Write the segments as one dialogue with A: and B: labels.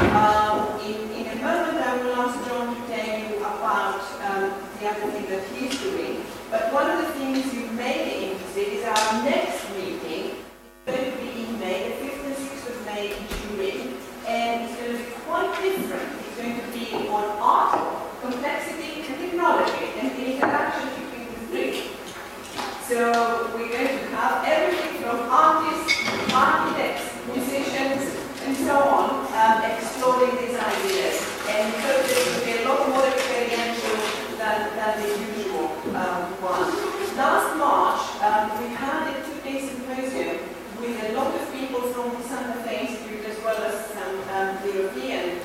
A: In a moment, I will ask John to tell you about the other thing that he's doing. But one of the things you may be interested in is our next meeting. It's going to be in May, the 5th and 6th of May in Turin, and it's going to be quite different. It's going to be on art, complexity, and technology, and the interaction between the three. So we're going to have everything from artists, architects, musicians, and so on, exploring these ideas. And so this will be a lot more experiential than the usual one. Last March, we had a two-day symposium with a lot of people from the Santa Fe Institute as well as some European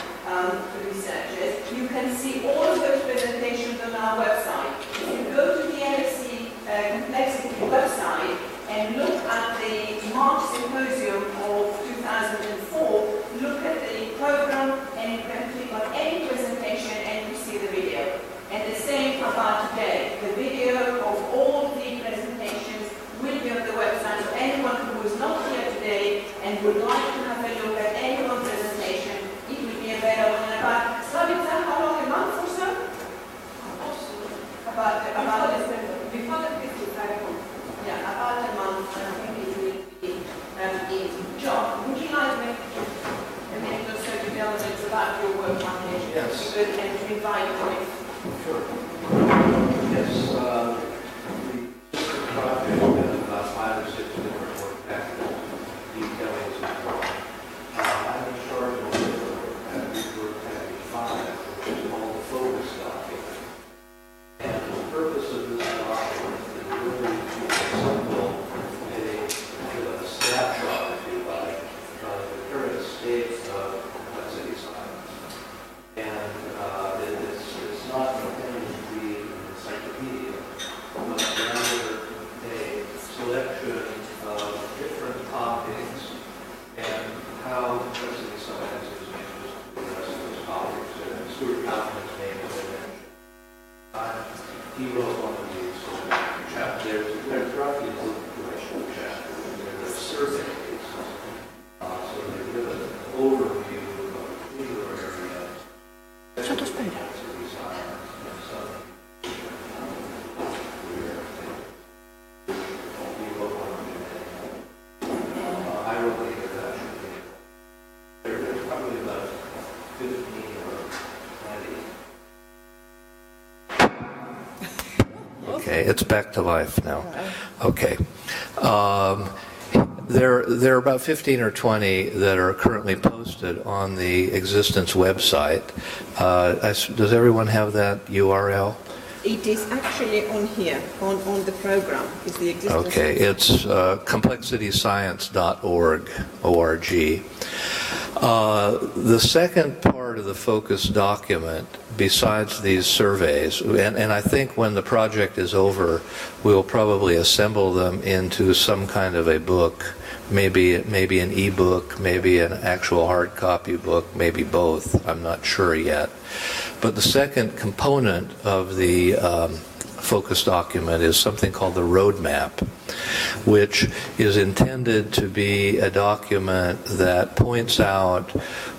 A: researchers. You can see all of those presentations on our website. If you go to the LSE Complexity website and look at the March Symposium of 2004, look at the program and you can click on any presentation and you see the video. And the same about today. The video of all the presentations will be on the website, so anyone who is not here today and would like to have a look at any one presentation, it will be available in about, how long, a month or so? Before the 55th. Yeah, about a month, I think it will be in. John, would you like me a minute or so to tell us about your work package?
B: Yes.
A: And to invite you.
B: Sure. Yes, the system project has about 5 or 6 different work packages detailing this drawing. I'm in charge of work package 5, which is called the focus document. And the purpose of this document is really to assemble a snapshot, if you like, of the current state of complexity science. And it's not intended to be an encyclopedia, but rather a selection of different topics and how complexity science is used to address those topics. And Stuart Kaufman's name is mentioned. He wrote one of these chapters. There's roughly two chapters. There's a survey basis. So they give an overview of a particular area.
C: Co to spędza?
B: There's probably about 15 or 20.
D: Okay, it's back to life now. Okay. There are about 15 or 20 that are currently posted on the Existence website. Does everyone have that URL?
A: It is actually on here, on the program, is the Existence.
D: Okay, it's complexityscience.org, O-R-G. The second part of the focus document, besides these surveys, and I think when the project is over, we'll probably assemble them into some kind of a book, maybe an e-book, maybe an actual hard copy book, maybe both, I'm not sure yet. But the second component of the focus document is something called the roadmap, which is intended to be a document that points out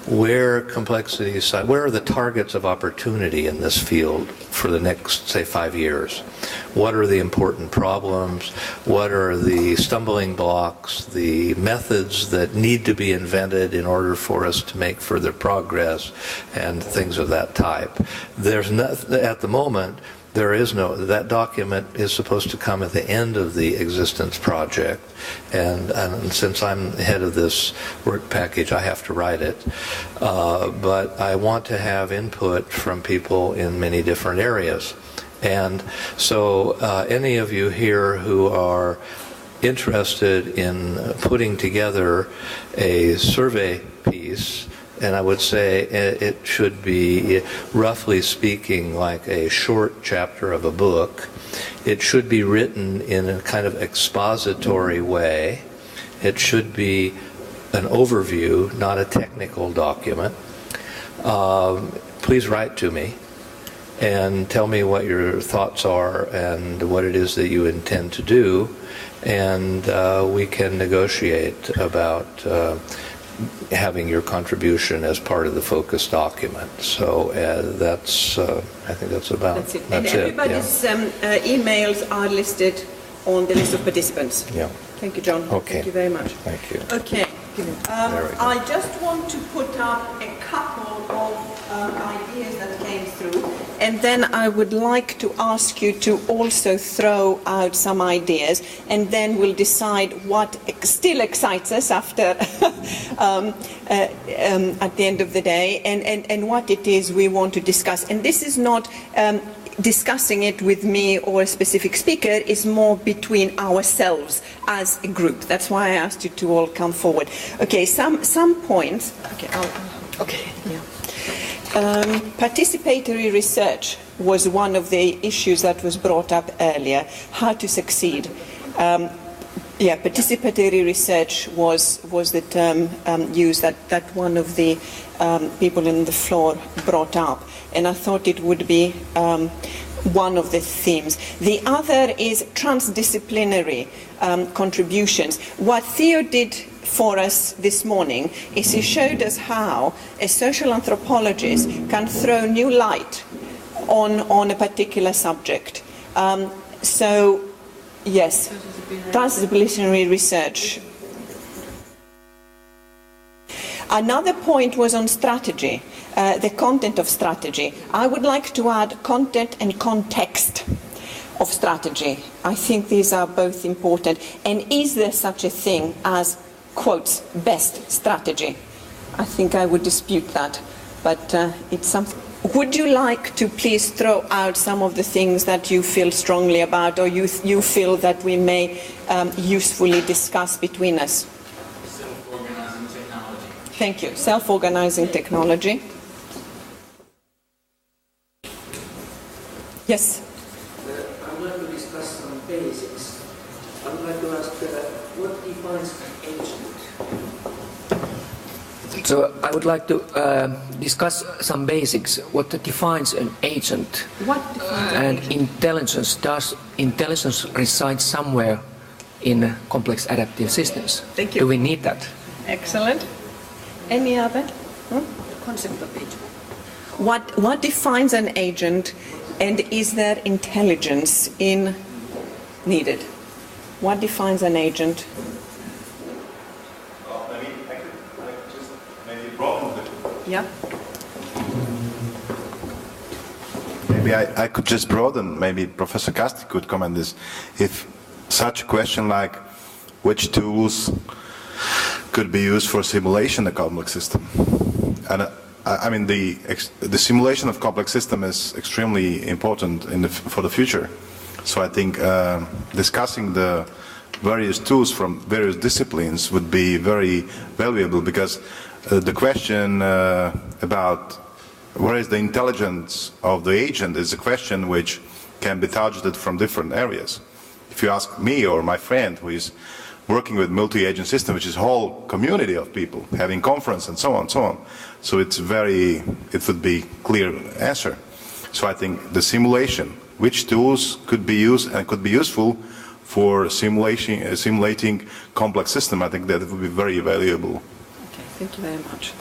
D: where are the targets of opportunity in this field for the next, say, 5 years. What are the important problems? What are the stumbling blocks, the methods that need to be invented in order for us to make further progress, and things of that type. There's not, at the moment, there is no, that document is supposed to come at the end of the Existence project, and since I'm head of this work package, I have to write it. But I want to have input from people in many different areas. And so any of you here who are interested in putting together a survey piece, and I would say it should be, roughly speaking, like a short chapter of a book. It should be written in a kind of expository way. It should be an overview, not a technical document. Please write to me and tell me what your thoughts are and what it is that you intend to do, and we can negotiate about having your contribution as part of the focus document. So that's, I think that's about,
A: That's it.
D: that's
A: And
D: it,
A: everybody's emails are listed on the list of participants.
D: yeah.
A: Thank you, John.
D: Okay.
A: Thank you very much.
D: Thank you.
A: Okay.
D: Very good.
A: I just want to put up a couple of ideas that came through, and then I would like to ask you to also throw out some ideas, and then we'll decide what still excites us after at the end of the day, and what it is we want to discuss. And this is not discussing it with me or a specific speaker, is more between ourselves as a group. That's why I asked you to all come forward. Okay, some points. Okay, okay, yeah. Participatory research was one of the issues that was brought up earlier. How to succeed. Yeah, participatory research was the term used that one of the people in the floor brought up, and I thought it would be one of the themes. The other is transdisciplinary contributions. What Theo did for us this morning is he showed us how a social anthropologist can throw new light on a particular subject. So, yes, transdisciplinary research. Another point was on strategy, the content of strategy. I would like to add content and context of strategy. I think these are both important. And is there such a thing as, quotes, best strategy? I think I would dispute that, but it's something. Would you like to please throw out some of the things that you feel strongly about, or you feel that we may usefully discuss between us?
E: Self-organizing technology.
A: Thank you. Self-organizing technology. Yes?
F: I would like to discuss some basics. I would like to ask what defines an agent? So I would like to discuss some basics. What defines an agent?
A: What defines an
F: And
A: agent?
F: intelligence, does intelligence reside somewhere in complex adaptive systems?
A: Thank you.
F: Do we need that?
A: Excellent. Any other?
C: Concept of agent.
A: What defines an agent, and is there intelligence needed? What defines an agent?
G: Well, maybe I could just maybe broaden the.
A: Yeah.
G: Maybe I could just broaden. Maybe Professor Kasti could comment this. If such a question like which tools could be used for simulation of a complex system, and I mean the simulation of complex system is extremely important for the future. So I think discussing the various tools from various disciplines would be very valuable, because the question about where is the intelligence of the agent is a question which can be touched from different areas. If you ask me or my friend who is working with multi-agent system, which is a whole community of people having conference and so on, so it would be clear answer. So I think the simulation, which tools could be used and could be useful for simulating complex system, I think that it would be very valuable.
A: Okay, thank you very much.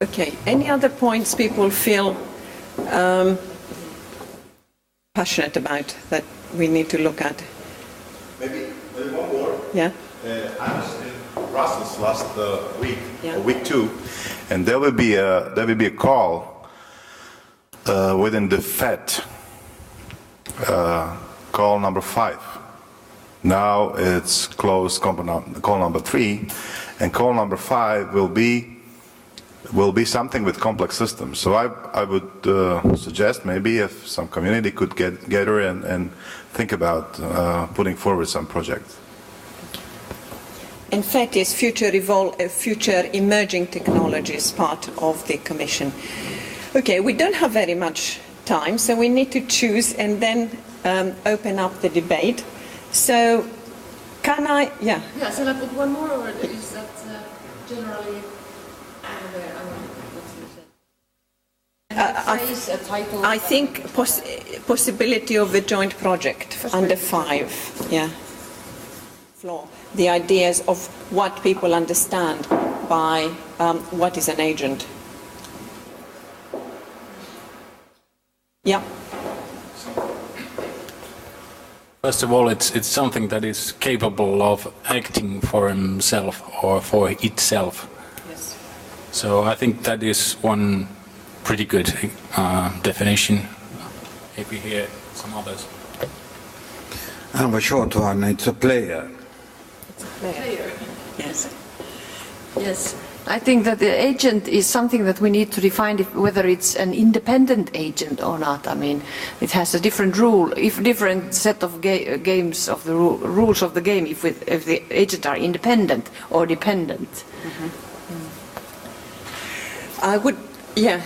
A: Okay, any other points people feel passionate about that we need to look at?
G: Maybe one more.
A: Yeah?
G: I was in Brussels last week,
A: Yeah.
G: or week 2, and there will be a call within the FED, call number 5. Now it's closed call number 3, and call number 5 will be something with complex systems. So I would suggest maybe if some community could get together and think about putting forward some projects.
A: In fact, is future emerging technologies part of the Commission. Okay, we don't have very much time, so we need to choose and then open up the debate. So, can I, yeah.
C: Yeah, shall I put one more, or is that generally phrase, a title?
A: I think possibility of a joint project under 5, yeah. floor, the ideas of what people understand by what is an agent. Yeah.
E: First of all, it's something that is capable of acting for himself or for itself.
A: Yes.
E: So I think that is one pretty good definition. If we hear some others.
H: I have a short one. It's a player.
C: Player.
A: Yes.
I: Yes, I think that the agent is something that we need to define whether it's an independent agent or not. I mean, it has a different rule, different set of games of the rules of the game if the agents are independent or dependent.
A: Mm-hmm. I would, yeah.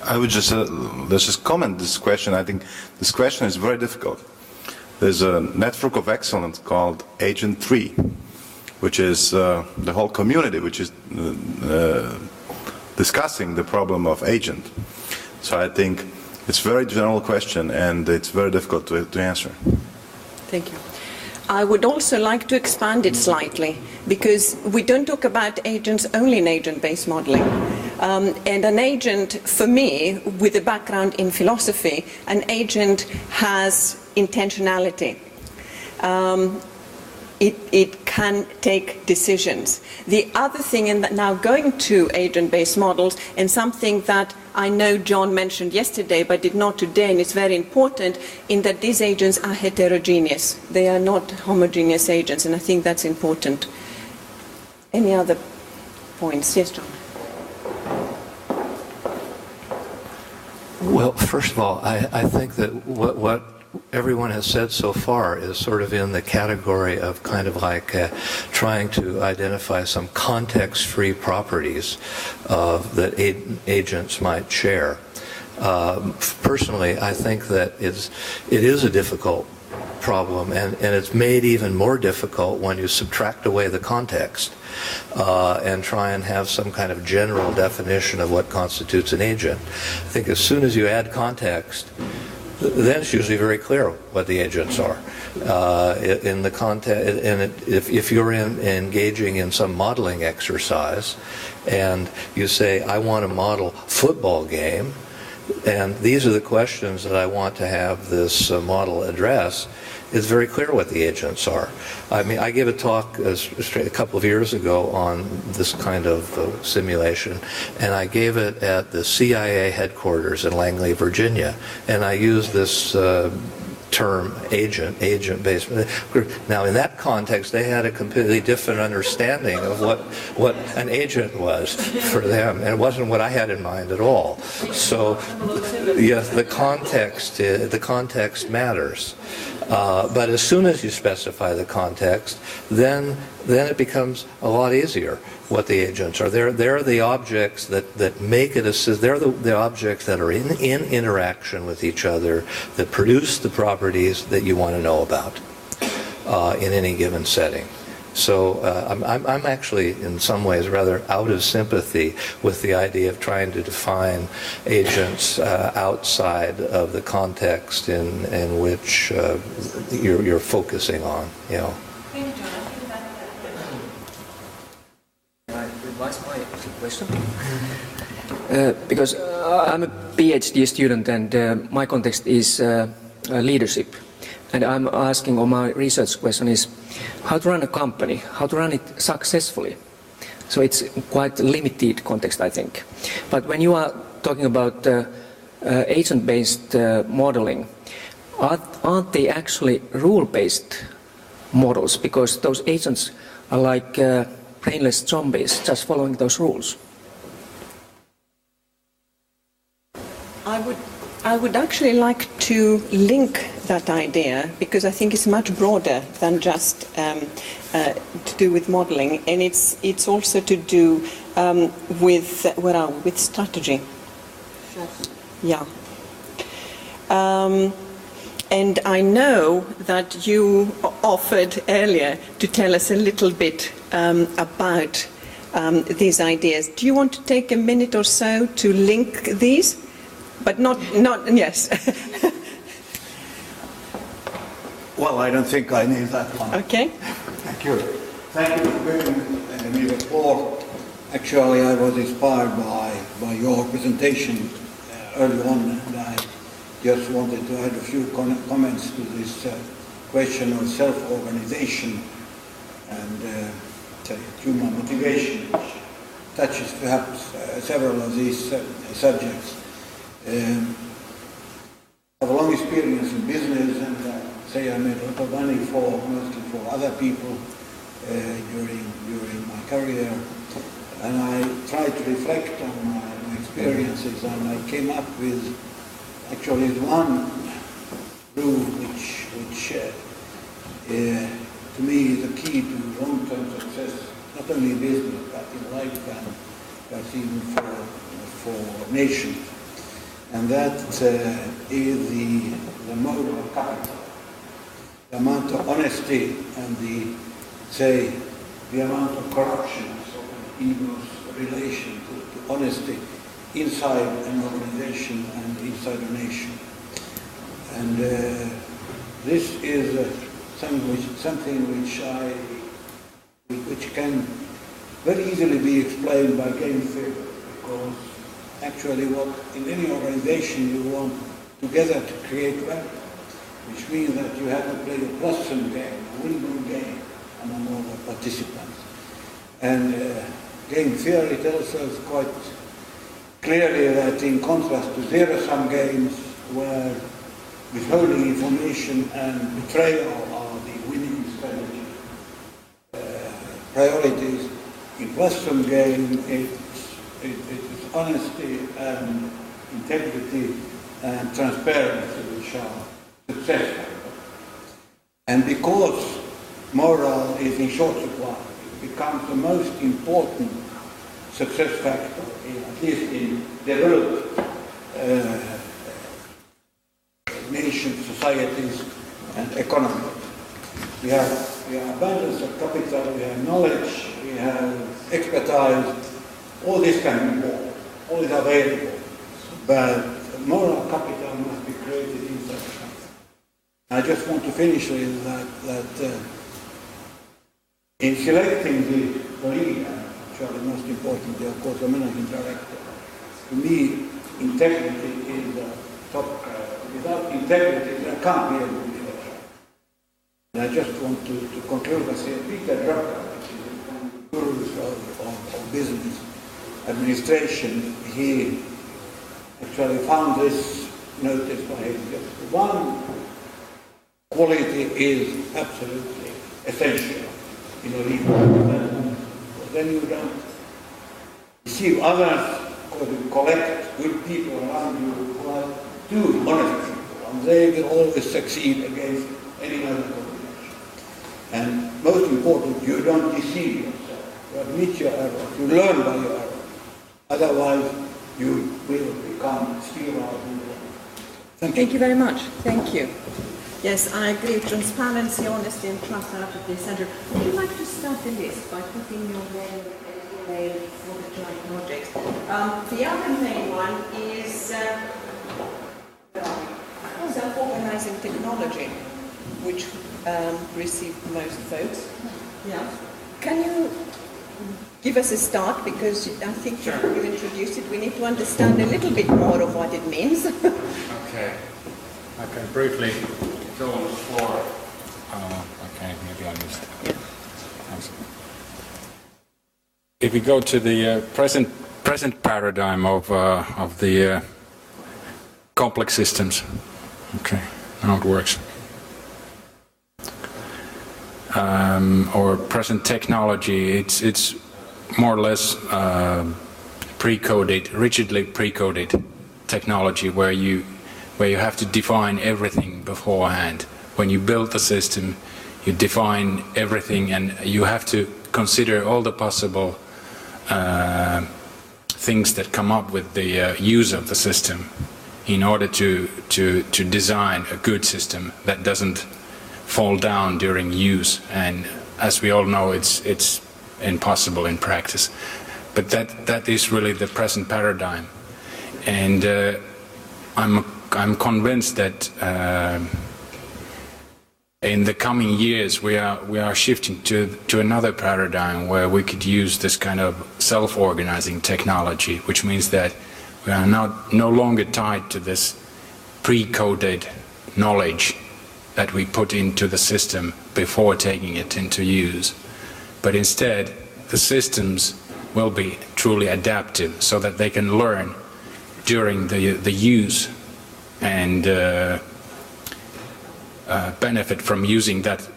G: I would just let's just comment this question. I think this question is very difficult. There's a network of excellence called Agent 3, which is the whole community which is discussing the problem of agent. So I think it's a very general question and it's very difficult to answer.
A: Thank you. I would also like to expand it slightly, because we don't talk about agents only in agent-based modeling. And an agent, for me, with a background in philosophy, an agent has intentionality. It can take decisions. The other thing, and now going to agent-based models, and something that I know John mentioned yesterday but did not today, and it's very important, in that these agents are heterogeneous. They are not homogeneous agents, and I think that's important. Any other points? Yes, John.
D: Well, first of all, I think that what everyone has said so far is sort of in the category of kind of like trying to identify some context-free properties that agents might share. Personally, I think that it is a difficult problem, and it's made even more difficult when you subtract away the context and try and have some kind of general definition of what constitutes an agent. I think as soon as you add context, then it's usually very clear what the agents are. In the context, and if you're engaging in some modeling exercise, and you say, "I want to model football game," and these are the questions that I want to have this model address, it's very clear what the agents are. I mean, I gave a talk a couple of years ago on this kind of simulation, and I gave it at the CIA headquarters in Langley, Virginia, and I used this term agent-based. Now, in that context, they had a completely different understanding of what an agent was for them, and it wasn't what I had in mind at all. So, yes, the context matters. But as soon as you specify the context, then it becomes a lot easier what the agents are. They're the objects that make it they're the objects that are in interaction with each other, that produce the properties that you want to know about in any given setting. So I'm actually, in some ways, rather out of sympathy with the idea of trying to define agents outside of the context in which you're focusing on. You know.
F: Can I revise my question? Because I'm a PhD student and my context is leadership. And I'm asking, or my research question is, how to run a company, how to run it successfully. So it's quite limited context, I think. But when you are talking about agent-based modeling, aren't they actually rule-based models? Because those agents are like brainless zombies, just following those rules.
A: I would actually like to link that idea, because I think it's much broader than just to do with modeling, and it's also to do with strategy. Yeah. And I know that you offered earlier to tell us a little bit about these ideas. Do you want to take a minute or so to link these? But not yes.
H: Well, I don't think I need that one.
A: Okay.
H: Thank you. Thank you for giving me the floor. Actually, I was inspired by your presentation early on, and I just wanted to add a few comments to this question of self-organization and human motivation, which touches perhaps several of these subjects. I have a long experience in business, and say I made a lot of money mostly for other people during my career, and I tried to reflect on my experiences, and I came up with actually one rule which to me is the key to long-term success, not only in business but in life and perhaps even for nations. And that is the moral capital, the amount of honesty and the amount of corruption, so evil's relation to honesty inside an organization and inside a nation. And this is something which can very easily be explained by game theory, because actually what in any organization you want together to create value, which means that you have to play a plus-sum game, a win-win game among all the participants. And game theory tells us quite clearly that in contrast to zero-sum games where withholding information and betrayal are the winning strategy priorities, in plus-sum game it's honesty and integrity and transparency which are success factors. And because moral is in short supply, it becomes the most important success factor, at least in developed nations, societies, and economies. We have abundance of capital, we have knowledge, we have expertise, all this can be bought, all is available, but moral capital must be created inside the country. I just want to finish with that in selecting the leader, which are the most importantly, of course, the managing director, to me, integrity is the top priority. Without integrity, there can't be a good leadership. And I just want to conclude by saying Peter Drucker, which is one of the gurus of business administration, he actually found this notice by him. Just one quality is absolutely essential in a leader. Then you don't deceive others, because you collect good people around you who are too honest people, and they will always succeed against any other combination. And most important, you don't deceive yourself. You admit your errors, you learn by your errors. Otherwise, you will become sterile.
A: Thank you very much. Thank you. Yes, I agree. Transparency, honesty, and trust are at the center. Would you like to start the list by putting your name and email for the joint projects? The other main one is self-organizing technology, which received most votes. Yeah. Can you give us a start, because I think you introduced it. We need to understand a little bit more of what it means.
E: Okay. I can briefly go on the floor. Okay, maybe I missed it.
A: Yeah.
E: If we go to the present paradigm of the complex systems, okay, now it works. Or present technology, it's more or less pre-coded, rigidly pre-coded technology where you have to define everything beforehand. When you build the system, you define everything, and you have to consider all the possible things that come up with the use of the system in order to design a good system that doesn't fall down during use. And as we all know, it's impossible in practice. But that is really the present paradigm, and I'm convinced that in the coming years we are shifting to another paradigm where we could use this kind of self-organizing technology, which means that we are no longer tied to this pre-coded knowledge that we put into the system before taking it into use. But instead, the systems will be truly adaptive so that they can learn during the use and benefit from using that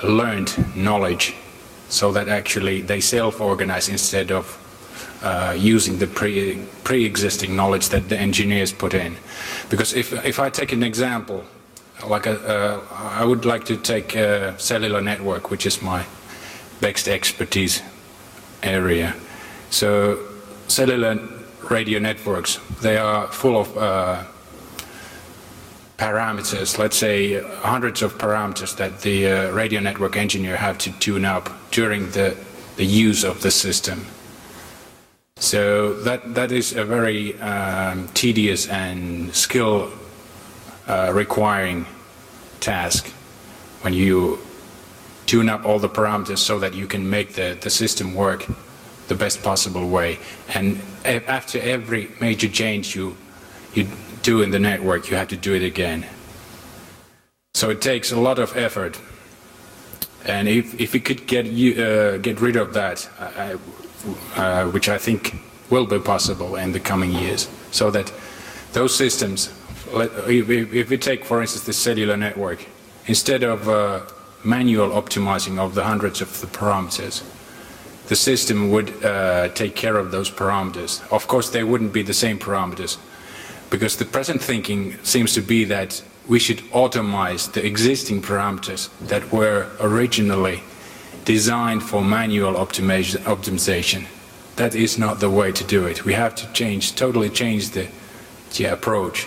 E: learned knowledge, so that actually they self-organize instead of using the pre-existing knowledge that the engineers put in. Because if I take an example, like I would like to take a cellular network, which is my best expertise area. So cellular radio networks, they are full of parameters, let's say hundreds of parameters that the radio network engineer have to tune up during the use of the system. So that is a very tedious and skill requiring task when you tune up all the parameters so that you can make the system work the best possible way. And after every major change you do in the network, you have to do it again. So it takes a lot of effort. And if we could get rid of that, which I think will be possible in the coming years, so that those systems, if we take, for instance, the cellular network, instead of manual optimizing of the hundreds of the parameters, the system would take care of those parameters. Of course, they wouldn't be the same parameters, because the present thinking seems to be that we should automate the existing parameters that were originally designed for manual optimization. That is not the way to do it. We have to totally change the approach.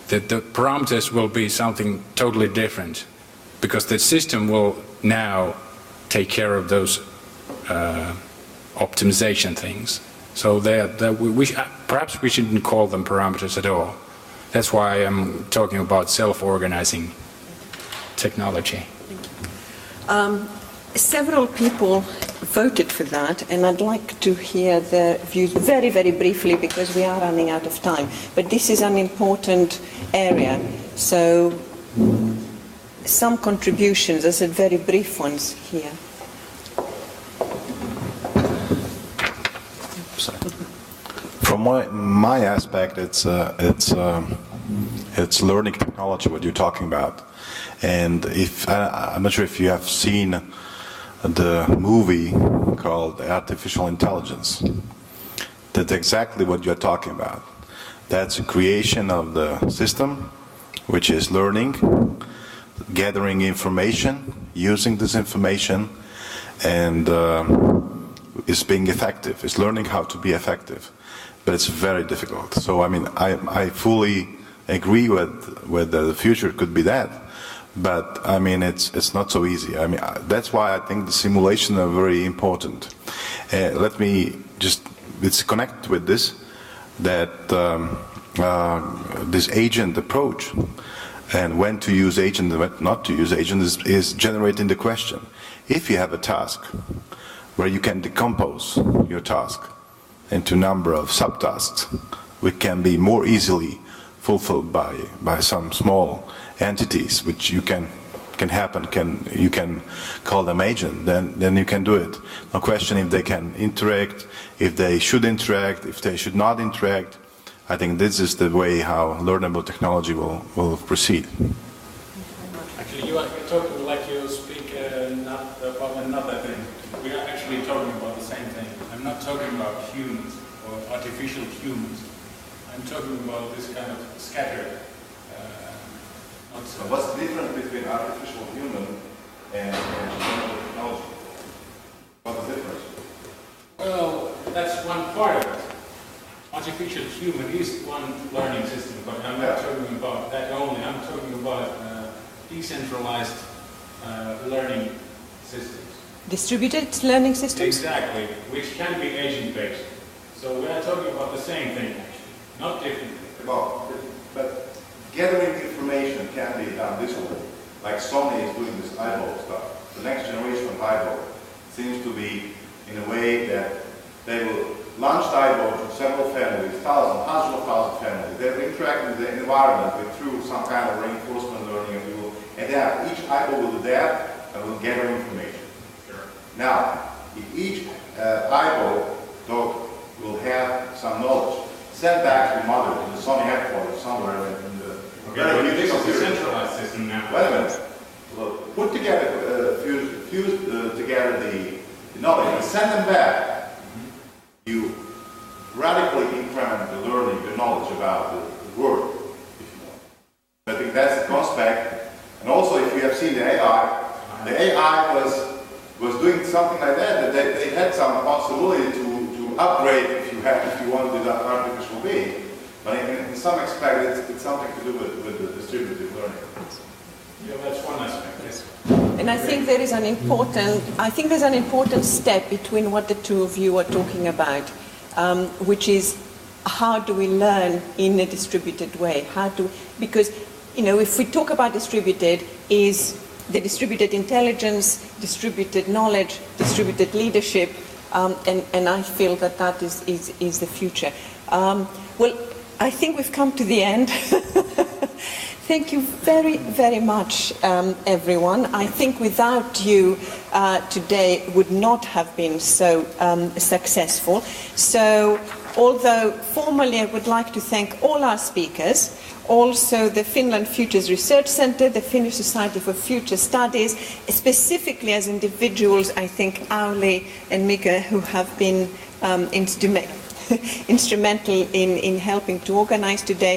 E: The parameters will be something totally different, because the system will now take care of those optimization things. So perhaps we shouldn't call them parameters at all. That's why I'm talking about self-organizing technology.
J: Several people voted for that, and I'd like to hear their views very, very briefly, because we are running out of time. But this is an important area, so some contributions, I said very brief ones here.
G: From my aspect, it's learning technology, what you're talking about. And I'm not sure if you have seen the movie called Artificial Intelligence. That's exactly what you're talking about. That's a creation of the system, which is learning, gathering information, using this information, and is being effective. It's learning how to be effective. But it's very difficult. So I mean, I fully agree with the future could be that. But I mean, it's not so easy. I mean, that's why I think the simulation are very important. Let me just, it's connected with this, that this agent approach and when to use agent and when not to use agent is generating the question. If you have a task where you can decompose your task into a number of subtasks, which can be more easily fulfilled by some small entities, which you can you can call them agent, then you can do it. No question if they can interact, if they should interact, if they should not interact. I think this is the way how learnable technology will proceed.
E: Actually, you're talking like you speak not about another thing. We are actually talking about the same thing. I'm not talking about humans or artificial humans. I'm talking about this kind of scattered.
G: So what's the difference between artificial human and learnable technology? What's the difference?
E: Well, that's one part of it. Artificial human is one learning system, but I'm not talking about that only. I'm talking about decentralized learning systems.
J: Distributed learning systems?
E: Exactly, which can be agent-based. So we are talking about the same thing, actually, not different.
G: But gathering information can be done this way. like Sony is doing this eyeball stuff. The next generation of eyeball seems to be in a way that they will launch the eyeball to several families, thousands, hundreds of thousands of families. They will interact with the environment through some kind of reinforcement learning, if you will, and then each eyeball will adapt and will gather information. Sure. Now, if each eyeball dog will have some knowledge sent back to the mother, to the Sony headquarters somewhere in the...
E: Okay, this is a centralized system now.
G: Wait a minute. Well, put together, fuse together the knowledge and send them back. You radically increment the learning, the knowledge about the world, if you want. I think that's the prospect. And also, if you have seen the AI was doing something like that they had some possibility to upgrade, if you wanted that artificial being. But in some aspect, it's something to do with the distributed learning.
E: Yeah, that's one aspect, yes.
J: And I think there's an important step between what the two of you are talking about, which is how do we learn in a distributed way? Because, you know, if we talk about distributed, is the distributed intelligence, distributed knowledge, distributed leadership, and I feel that is the future. Well, I think we've come to the end. Thank you very, very much, everyone. I think without you today would not have been so successful. So, although formally I would like to thank all our speakers, also the Finland Futures Research Centre, the Finnish Society for Future Studies, specifically as individuals, I think Auli and Mika, who have been instrumental in helping to organize today.